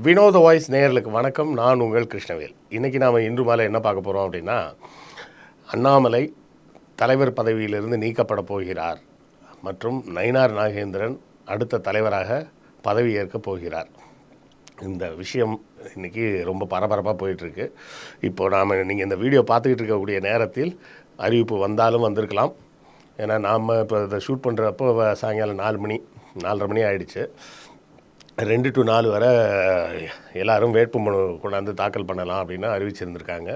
வினோத வாய்ஸ் நேயர்களுக்கு வணக்கம். நான் உங்கள் கிருஷ்ணவேல். இன்றைக்கி நாம் இன்று மாலை என்ன பார்க்க போகிறோம் அப்படின்னா, அண்ணாமலை தலைவர் பதவியிலிருந்து நீக்கப்பட போகிறார் மற்றும் நயினார் நாகேந்திரன் அடுத்த தலைவராக பதவி ஏற்கப் போகிறார். இந்த விஷயம் இன்றைக்கி ரொம்ப பரபரப்பாக போயிட்டுருக்கு. இப்போது நீங்கள் இந்த வீடியோ பார்த்துக்கிட்டு இருக்கக்கூடிய நேரத்தில் அறிவிப்பு வந்தாலும் வந்திருக்கலாம். ஏன்னா நாம் இப்போ இதை ஷூட் பண்ணுறப்போ சாயங்காலம் 4:30 மணி ஆகிடுச்சு. 2 to 4 வரை எல்லோரும் வேட்புமனு கொண்டாந்து தாக்கல் பண்ணலாம் அப்படின்னு அறிவிச்சிருந்திருக்காங்க.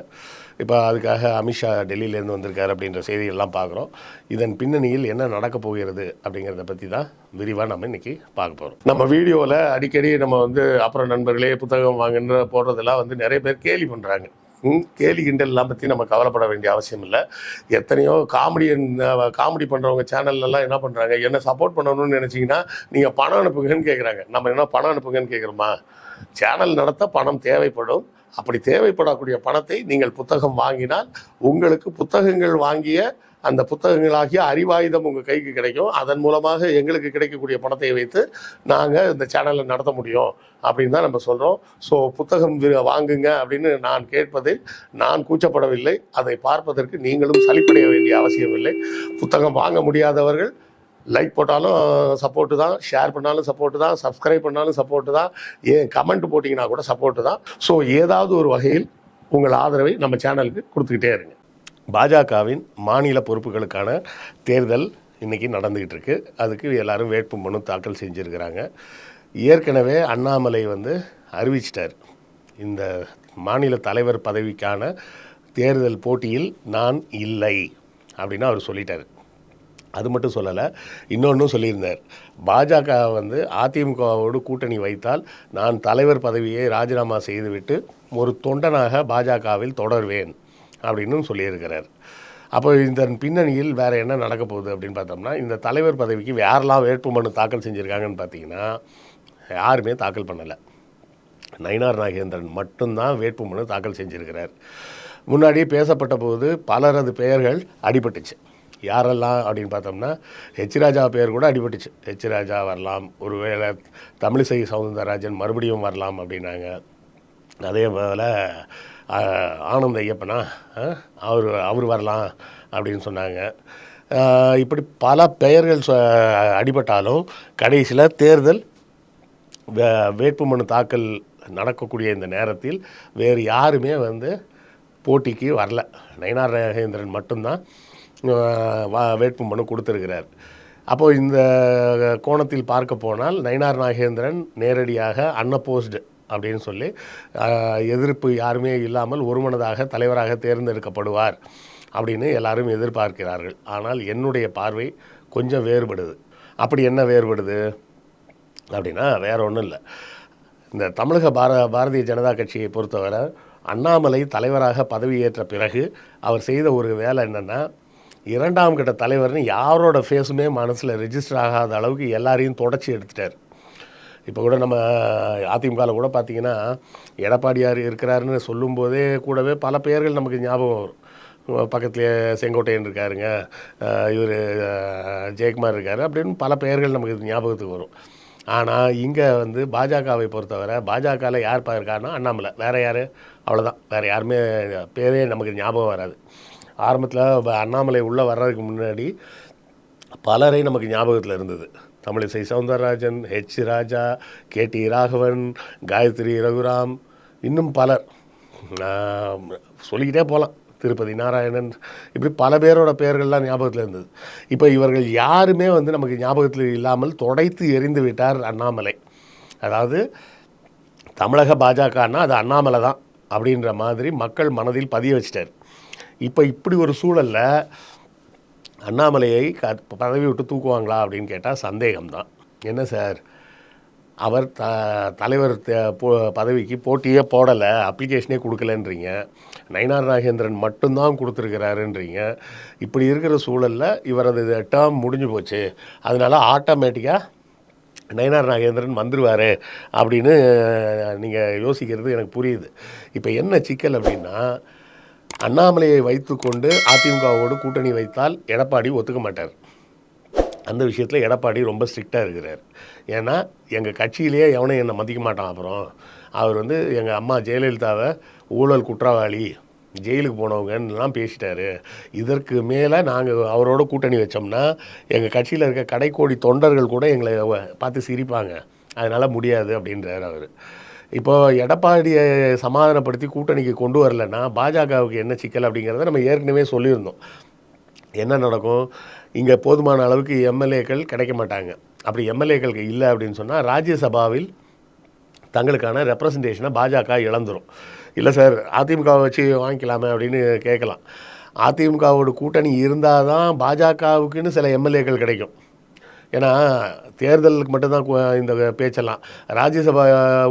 இப்போ அதுக்காக அமித்ஷா டெல்லியிலேருந்து வந்திருக்காரு அப்படின்ற செய்திகள்லாம் பார்க்குறோம். இதன் பின்னணியில் என்ன நடக்கப் போகிறது அப்படிங்கிறத பற்றி தான் விரிவாக நம்ம இன்றைக்கி பார்க்க போகிறோம். நம்ம வீடியோவில் அடிக்கடி நம்ம அப்புறம் நண்பர்களே புத்தகம் வாங்குன்ற போடுறதெல்லாம் நிறைய பேர் கேலி பண்ணுறாங்க. கேலி கிண்டல்லாம் பற்றி நம்ம கவலைப்பட வேண்டிய அவசியம் இல்லை. எத்தனையோ காமெடி பண்ணுறவங்க சேனல்லலாம் என்ன பண்ணுறாங்க, என்ன சப்போர்ட் பண்ணணும்னு நினச்சிங்கன்னா நீங்கள் பணம் அனுப்புங்கன்னு கேட்குறாங்க. நம்ம என்ன பணம் அனுப்புங்கன்னு கேட்குறோமா? சேனல் நடத்த பணம் தேவைப்படும். அப்படி தேவைப்படக்கூடிய பணத்தை நீங்கள் புத்தகம் வாங்கினால் உங்களுக்கு புத்தகங்கள் வாங்கிய அந்த புத்தகங்களாகிய அறிவாயுதம் உங்கள் கைக்கு கிடைக்கும். அதன் மூலமாக எங்களுக்கு கிடைக்கக்கூடிய பணத்தை வைத்து நாங்கள் இந்த சேனலை நடத்த முடியும் அப்படின்னு தான் நம்ம சொல்கிறோம். ஸோ புத்தகம் வாங்குங்க அப்படின்னு நான் கேட்பதில் நான் கூச்சப்படவில்லை. அதை பார்ப்பதற்கு நீங்களும் சலிப்படைய வேண்டிய அவசியம் இல்லை. புத்தகம் வாங்க முடியாதவர்கள் லைக் போட்டாலும் சப்போர்ட்டு தான், ஷேர் பண்ணாலும் சப்போர்ட்டு தான், சப்ஸ்கிரைப் பண்ணாலும் சப்போர்ட்டு தான், ஏன் கமெண்ட் போட்டிங்கன்னா கூட சப்போர்ட்டு தான். ஸோ ஏதாவது ஒரு வகையில் உங்கள் ஆதரவை நம்ம சேனலுக்கு கொடுத்துக்கிட்டே இருங்க. பாஜகவின் மாநில பொறுப்புகளுக்கான தேர்தல் இன்றைக்கி நடந்துக்கிட்டு இருக்கு. அதுக்கு எல்லோரும் வேட்பு மனு தாக்கல் செஞ்சுருக்கிறாங்க. ஏற்கனவே அண்ணாமலை அறிவிச்சிட்டார், இந்த மாநில தலைவர் பதவிக்கான தேர்தல் போட்டியில் நான் இல்லை அப்படின்னு அவர் சொல்லிட்டார். அது மட்டும் சொல்லலை, இன்னொன்றும் சொல்லியிருந்தார். பாஜக அதிமுகவோடு கூட்டணி வைத்தால் நான் தலைவர் பதவியை ராஜினாமா செய்துவிட்டு ஒரு தொண்டனாக பாஜகவில் தொடர்வேன் அப்படின்னு சொல்லியிருக்கிறார். அப்போ இந்த பின்னணியில் வேறு என்ன நடக்க போகுது அப்படின்னு பார்த்தோம்னா, இந்த தலைவர் பதவிக்கு யாரெல்லாம் வேட்புமனு தாக்கல் செஞ்சுருக்காங்கன்னு பார்த்தீங்கன்னா, யாருமே தாக்கல் பண்ணலை. நயினார் நாகேந்திரன் மட்டும்தான் வேட்புமனு தாக்கல் செஞ்சுருக்கிறார். முன்னாடியே பேசப்பட்ட போது பலரது பெயர்கள் அடிபட்டுச்சு. யாரெல்லாம் அப்படின்னு பார்த்தோம்னா, ஹெச் ராஜா பெயர் கூட அடிபட்டுச்சு. ஹெச் ராஜா வரலாம், ஒருவேளை தமிழிசை சவுந்தரராஜன் மறுபடியும் வரலாம் அப்படின்னாங்க. அதே போல் ஆனந்த ஐயப்பனா அவர் வரலாம் அப்படின்னு சொன்னாங்க. இப்படி பல பெயர்கள் அடிபட்டாலும் கடைசியில் தேர்தல் வேட்புமனு தாக்கல் நடக்கக்கூடிய இந்த நேரத்தில் வேறு யாருமே போட்டிக்கு வரல. நயினார் நாகேந்திரன் மட்டும்தான் வேட்புமனு கொடுத்துருக்கிறார். அப்போது இந்த கோணத்தில் பார்க்க போனால் நயினார் நாகேந்திரன் நேரடியாக அன்அப்போஸ்டு அப்படின்னு சொல்லி எதிர்ப்பு யாருமே இல்லாமல் ஒருமனதாக தலைவராக தேர்ந்தெடுக்கப்படுவார் அப்படின்னு எல்லாரும் எதிர்பார்க்கிறார்கள். ஆனால் என்னுடைய பார்வை கொஞ்சம் வேறுபடுது. அப்படி என்ன வேறுபடுது அப்படின்னா, வேறு ஒன்றும் இல்லை. இந்த தமிழக பாரதிய ஜனதா கட்சியை பொறுத்தவரை அண்ணாமலை தலைவராக பதவியேற்ற பிறகு அவர் செய்த ஒரு வேலை என்னென்னா, 2ஆம் கட்ட தலைவர்னு யாரோட ஃபேஸுமே மனசில் ரெஜிஸ்டர் ஆகாத அளவுக்கு எல்லாரையும் தொடச்சி எடுத்துட்டார். இப்போ கூட நம்ம அதிமுகவில் கூட பார்த்திங்கன்னா, எடப்பாடியார் இருக்கிறாருன்னு சொல்லும்போதே கூடவே பல பெயர்கள் நமக்கு ஞாபகம் வரும். பக்கத்துலேயே செங்கோட்டையன் இருக்காருங்க, இவர் ஜெயக்குமார் இருக்கார் அப்படின்னு பல பெயர்கள் நமக்கு ஞாபகத்துக்கு வரும். ஆனால் இங்கே பாஜகவை பொறுத்தவரை பாஜகவில் யார் இருக்காருன்னா அண்ணாமலை, வேறு யார்? அவ்வளோதான். வேறு யாருமே பேரே நமக்கு ஞாபகம் வராது. ஆரம்பத்தில் அண்ணாமலை உள்ளே வர்றதுக்கு முன்னாடி பலரை நமக்கு ஞாபகத்தில் இருந்தது. தமிழிசை சவுந்தரராஜன், ஹெச் ராஜா, KT ராகவன், காயத்ரி ரகுராம், இன்னும் பலர் சொல்லிக்கிட்டே போகலாம். திருப்பதி நாராயணன், இப்படி பல பேரோட பெயர்கள்லாம் ஞாபகத்தில் இருந்தது. இப்போ இவர்கள் யாருமே நமக்கு ஞாபகத்தில் இல்லாமல் தொடைத்து எறிந்து விட்டார் அண்ணாமலை. அதாவது தமிழக பாஜகன்னா அது அண்ணாமலை தான் அப்படின்ற மாதிரி மக்கள் மனதில் பதிய வச்சிட்டார். இப்போ இப்படி ஒரு சூழலில் அண்ணாமலையை பதவி விட்டு தூக்குவாங்களா அப்படின்னு கேட்டால் சந்தேகம்தான். என்ன சார், அவர் தலைவர் பதவிக்கு போட்டியே போடலை, அப்ளிகேஷனே கொடுக்கலன்றீங்க, நயினார் நாகேந்திரன் மட்டும்தான் கொடுத்துருக்கிறாருன்றீங்க. இப்படி இருக்கிற சூழலில் இவரது டேர்ம் முடிஞ்சு போச்சு, அதனால் ஆட்டோமேட்டிக்காக நயினார் நாகேந்திரன் வந்துடுவார் அப்படின்னு நீங்கள் யோசிக்கிறது எனக்கு புரியுது. இப்போ என்ன சிக்கல் அப்படின்னா, அண்ணாமலையை வைத்துக்கொண்டு அதிமுகவோடு கூட்டணி வைத்தால் எடப்பாடி ஒத்துக்க மாட்டார். அந்த விஷயத்தில் எடப்பாடி ரொம்ப ஸ்ட்ரிக்டாக இருக்கிறார். ஏன்னா எங்கள் கட்சியிலேயே எவனும் என்னை மதிக்க மாட்டான். அப்புறம் அவர் வந்து எங்கள் அம்மா ஜெயலலிதாவை ஊழல் குற்றவாளி, ஜெயிலுக்கு போனவங்கன்னெலாம் பேசிட்டாரு. இதற்கு மேலே நாங்கள் அவரோட கூட்டணி வச்சோம்னா எங்கள் கட்சியில் இருக்க கடைக்கோடி தொண்டர்கள் கூட எங்களை பார்த்து சிரிப்பாங்க, அதனால் முடியாது அப்படின்றார் அவர். இப்போது எடப்பாடியை சமாதானப்படுத்தி கூட்டணிக்கு கொண்டு வரலைன்னா பாஜகவுக்கு என்ன சிக்கல் அப்படிங்கிறத நம்ம ஏற்கனவே சொல்லியிருந்தோம். என்ன நடக்கும், இங்கே போதுமான அளவுக்கு எம்எல்ஏக்கள் கிடைக்க மாட்டாங்க. அப்படி எம்எல்ஏக்கள் இல்லை அப்படின்னு சொன்னால் ராஜ்யசபாவில் தங்களுக்கான ரெப்ரசன்டேஷனை பாஜக இழந்துடும். இல்லை சார் அதிமுகவை வச்சு வாங்கிக்கலாமே அப்படின்னு கேட்கலாம். அதிமுகவோட கூட்டணி இருந்தால் தான் பாஜகவுக்குன்னு சில எம்எல்ஏக்கள் கிடைக்கும். ஏன்னா தேர்தலுக்கு மட்டும்தான் இந்த பேச்செல்லாம். ராஜ்யசபா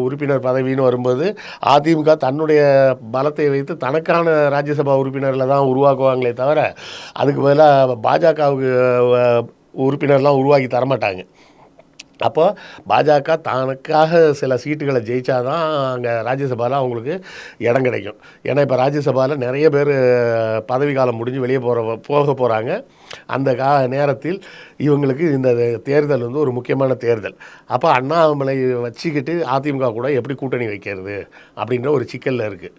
உறுப்பினர் பதவின்னு வரும்போது அதிமுக தன்னுடைய பலத்தை வைத்து தனக்கான ராஜ்யசபா உறுப்பினரில் தான் உருவாக்குவாங்களே தவிர அதுக்கு பதிலாக பாஜகவுக்கு உறுப்பினர்லாம் உருவாக்கி தரமாட்டாங்க. அப்போ பாஜக தனக்காக சில சீட்டுகளை ஜெயித்தா தான் அங்கே ராஜ்யசபாவில் அவங்களுக்கு இடம் கிடைக்கும். ஏன்னா இப்போ ராஜ்யசபாவில் நிறைய பேர் பதவி காலம் முடிஞ்சு வெளியே போக போகிறாங்க. அந்த நேரத்தில் இவங்களுக்கு இந்த தேர்தல் வந்து ஒரு முக்கியமான தேர்தல். அப்போ அண்ணாமலை வச்சுக்கிட்டு அதிமுக கூட எப்படி கூட்டணி வைக்கிறது அப்படின்ற ஒரு சிக்கலில் இருக்குது.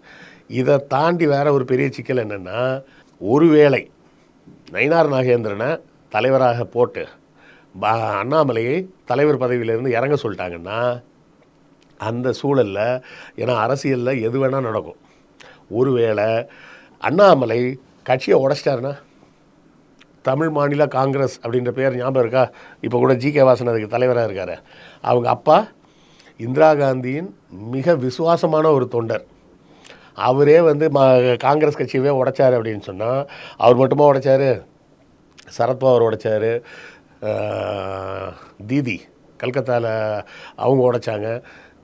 இதை தாண்டி வேறு ஒரு பெரிய சிக்கல் என்னென்னா, ஒருவேளை நயினார் நாகேந்திரனை தலைவராக போட்டு அண்ணாமலையை தலைவர் பதவியிலேருந்து இறங்க சொல்லிட்டாங்கன்னா அந்த சூழலில், ஏன்னா அரசியலில் எது வேணால் நடக்கும், ஒருவேளை அண்ணாமலை கட்சியை உடைச்சிட்டாருன்னா, தமிழ் மாநில காங்கிரஸ் அப்படின்ற பேர் ஞாபகம் இருக்கா? இப்போ கூட ஜி.கே. வாசன் அதுக்கு தலைவராக இருக்கார். அவங்க அப்பா இந்திரா காந்தியின் மிக விசுவாசமான ஒரு தொண்டர். அவரே வந்து காங்கிரஸ் கட்சியவே உடைச்சார் அப்படின்னு சொன்னால், அவர் மட்டுமா உடைச்சார்? சரத்பவார் உடைச்சார், தீதி கல்கத்தாவில் அவங்க உடைச்சாங்க.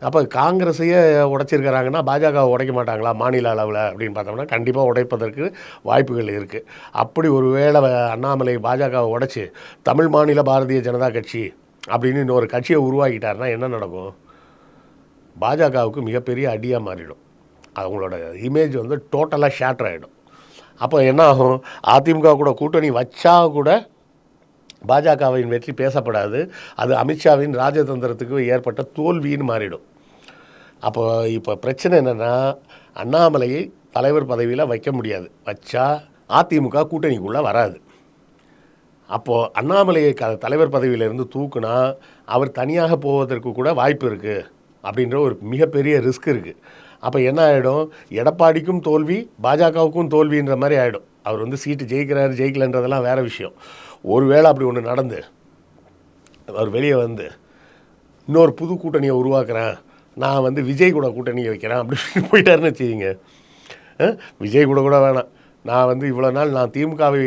அப்போ காங்கிரஸையே உடைச்சிருக்கிறாங்கன்னா பாஜகவை உடைக்க மாட்டாங்களா மாநில அளவில் அப்படின்னு பார்த்தோம்னா கண்டிப்பாக உடைப்பதற்கு வாய்ப்புகள் இருக்குது. அப்படி ஒரு வேளை அண்ணாமலை பாஜகவை உடைச்சி தமிழ் மாநில பாரதிய ஜனதா கட்சி அப்படின்னு இன்னொரு கட்சியை உருவாக்கிட்டாருன்னா என்ன நடக்கும்? பாஜகவுக்கு மிகப்பெரிய அடியாக மாறிடும். அவங்களோட இமேஜ் வந்து டோட்டலாக ஷேட்டர் ஆகிடும். அப்போ என்ன ஆகும், அதிமுக கூட கூட்டணி வச்சா கூட பாஜகவின் வெற்றி பேசப்படாது. அது அமித்ஷாவின் ராஜதந்திரத்துக்கு ஏற்பட்ட தோல்வின்னு மாறிடும். அப்போ இப்போ பிரச்சனை என்னென்னா, அண்ணாமலையை தலைவர் பதவியில் வைக்க முடியாது. வச்சா அதிமுக கூட்டணிக்குள்ளே வராது. அப்போது அண்ணாமலையை தலைவர் பதவியிலேருந்து தூக்குனா அவர் தனியாக போவதற்கு கூட வாய்ப்பு இருக்குது அப்படின்ற ஒரு மிகப்பெரிய ரிஸ்க் இருக்குது. அப்போ என்ன ஆகிடும், எடப்பாடிக்கும் தோல்வி பாஜகவுக்கும் தோல்வின்ற மாதிரி ஆகிடும். அவர் வந்து சீட்டு ஜெயிக்கிறாரு ஜெயிக்கலன்றதெல்லாம் வேறு விஷயம். ஒருவேளை அப்படி ஒன்று நடந்து அவர் வெளியே வந்து இன்னொரு புது கூட்டணியை உருவாக்குறேன், நான் வந்து விஜய் கூட கூட்டணியை வைக்கிறேன் அப்படின்னு போயிட்டாருன்னு வச்சுக்கிங்க. விஜய் கூட வேணாம், நான் வந்து இவ்வளோ நாள் நான் திமுகவை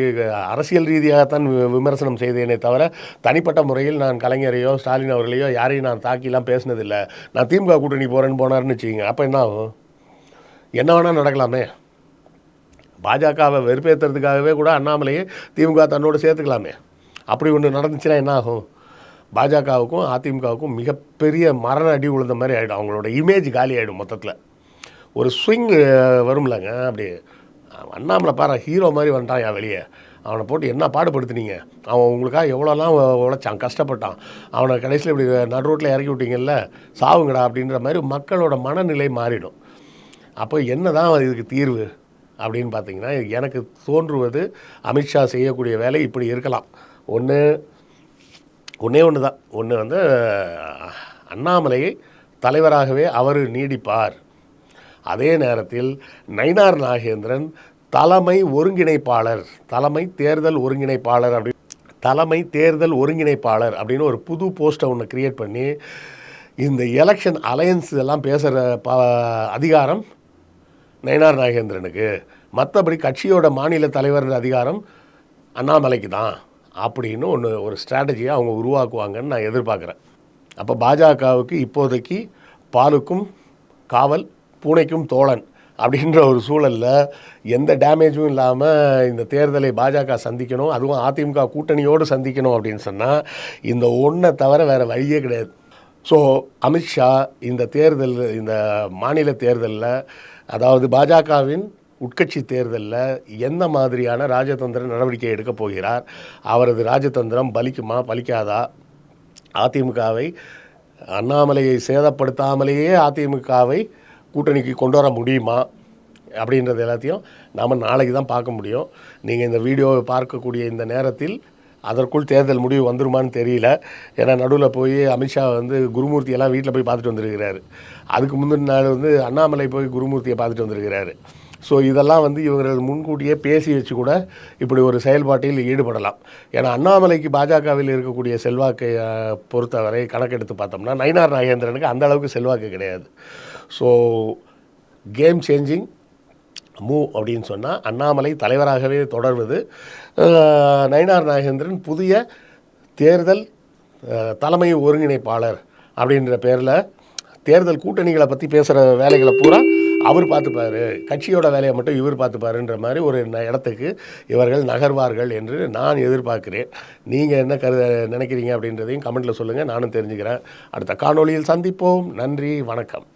அரசியல் ரீதியாகத்தான் விமர்சனம் செய்தேனே தவிர தனிப்பட்ட முறையில் நான் கலைஞரையோ ஸ்டாலின் அவர்களையோ யாரையும் நான் தாக்கிலாம் பேசினதில்லை, நான் திமுக கூட்டணி போகிறேன்னு போனார்னு வச்சுக்கிங்க. அப்போ என்ன ஆகும்? என்ன வேணால் நடக்கலாமே. பாஜகவை வெறுப்பேற்றுறதுக்காகவே கூட அண்ணாமலையை திமுக தன்னோடு சேர்த்துக்கலாமே. அப்படி ஒன்று நடந்துச்சுன்னா என்ன ஆகும்? பாஜகவுக்கும் அதிமுகவுக்கும் மிகப்பெரிய மரண அடி விழுந்த மாதிரி ஆகிடும். அவங்களோட இமேஜ் காலி ஆகிடும். மொத்தத்தில் ஒரு ஸ்விங் வரும்லங்க. அப்படி அண்ணாமலை பாரு ஹீரோ மாதிரி வந்துட்டான் என் வெளியே, அவனை போட்டு என்ன பாடுபடுத்துனீங்க, அவன் உங்களுக்காக எவ்வளோலாம் உழைச்சான், கஷ்டப்பட்டான், அவனை கடைசியில் இப்படி நடு ரோட்டில் இறக்கி விட்டீங்கல்ல, சாவுங்கடா அப்படின்ற மாதிரி மக்களோட மனநிலை மாறிடும். அப்போ என்ன தான் இதுக்கு தீர்வு அப்படின்னு பார்த்தீங்கன்னா, எனக்கு தோன்றுவது அமித்ஷா செய்யக்கூடிய வேலை இப்படி இருக்கலாம். ஒன்று தான். ஒன்று வந்து அண்ணாமலையை தலைவராகவே அவர் நீடிப்பார். அதே நேரத்தில் நயினார் நாகேந்திரன் தலைமை தேர்தல் ஒருங்கிணைப்பாளர் அப்படின்னு ஒரு புது போஸ்ட்டை ஒன்று கிரியேட் பண்ணி இந்த எலெக்ஷன் அலையன்ஸ் எல்லாம் பேசுகிற அதிகாரம் நயினார் நாகேந்திரனுக்கு, மற்றபடி கட்சியோட மாநில தலைவர் அதிகாரம் அண்ணாமலைக்கு தான் அப்படின்னு ஒரு ஸ்ட்ராட்டஜியை அவங்க உருவாக்குவாங்கன்னு நான் எதிர்பார்க்குறேன். அப்போ பாஜகவுக்கு இப்போதைக்கு பாலுக்கும் காவல் பூனைக்கும் தோழன் அப்படின்ற ஒரு சூழலில் எந்த டேமேஜும் இல்லாமல் இந்த தேர்தலை பாஜக சந்திக்கணும், அதுவும் அதிமுக கூட்டணியோடு சந்திக்கணும் அப்படின்னு சொன்னால் இந்த ஒன்றை தவிர வேறு வழியே கிடையாது. ஸோ அமித்ஷா இந்த மாநில தேர்தலில், அதாவது பாஜகவின் உட்கட்சி தேர்தலில் எந்த மாதிரியான ராஜதந்திர நடவடிக்கை எடுக்கப் போகிறார், அவரது ராஜதந்திரம் பலிக்குமா பலிக்காதா, அதிமுகவை அண்ணாமலையை சேதப்படுத்தாமலேயே அதிமுகவை கூட்டணிக்கு கொண்டு வர முடியுமா அப்படின்றது எல்லாத்தையும் நாம் நாளைக்கு தான் பார்க்க முடியும். நீங்கள் இந்த வீடியோவை பார்க்கக்கூடிய இந்த நேரத்தில் அதற்குள் தேர்தல் முடிவு வந்துருமான்னு தெரியல. ஏன்னா நடுவில் போய் அமித்ஷா வந்து குருமூர்த்தியெல்லாம் வீட்டில் போய் பார்த்துட்டு வந்திருக்கிறாரு. அதுக்கு முந்தின நாள் வந்து அண்ணாமலை போய் குருமூர்த்தியை பார்த்துட்டு வந்திருக்கிறாரு. ஸோ இதெல்லாம் வந்து இவர்கள் முன்கூட்டியே பேசி வச்சு கூட இப்படி ஒரு செயல்பாட்டில் ஈடுபடலாம். ஏன்னா அண்ணாமலைக்கு பாஜகவில் இருக்கக்கூடிய செல்வாக்கை பொறுத்தவரை கணக்கெடுத்து பார்த்தோம்னா நயினார் நாகேந்திரனுக்கு அந்த அளவுக்கு செல்வாக்கு கிடையாது. ஸோ கேம் சேஞ்சிங் மூவ் அப்படின்னு சொன்னால் அண்ணாமலை தலைவராகவே தொடர்வது, நயினார் நாகேந்திரன் புதிய தேர்தல் தலைமை ஒருங்கிணைப்பாளர் அப்படின்ற பேரில் தேர்தல் கூட்டணிகளை பற்றி பேசுகிற வேலைகளை பூரா அவர் பார்த்துப்பார், கட்சியோட வேலையை மட்டும் இவர் பார்த்துப்பாருன்ற மாதிரி ஒரு இடத்துக்கு இவர்கள் நகர்வார்கள் என்று நான் எதிர்பார்க்கிறேன். நீங்கள் என்ன நினைக்கிறீங்க அப்படின்றதையும் கமெண்ட்டில் சொல்லுங்கள், நானும் தெரிஞ்சுக்கிறேன். அடுத்த காணொளியில் சந்திப்போம். நன்றி, வணக்கம்.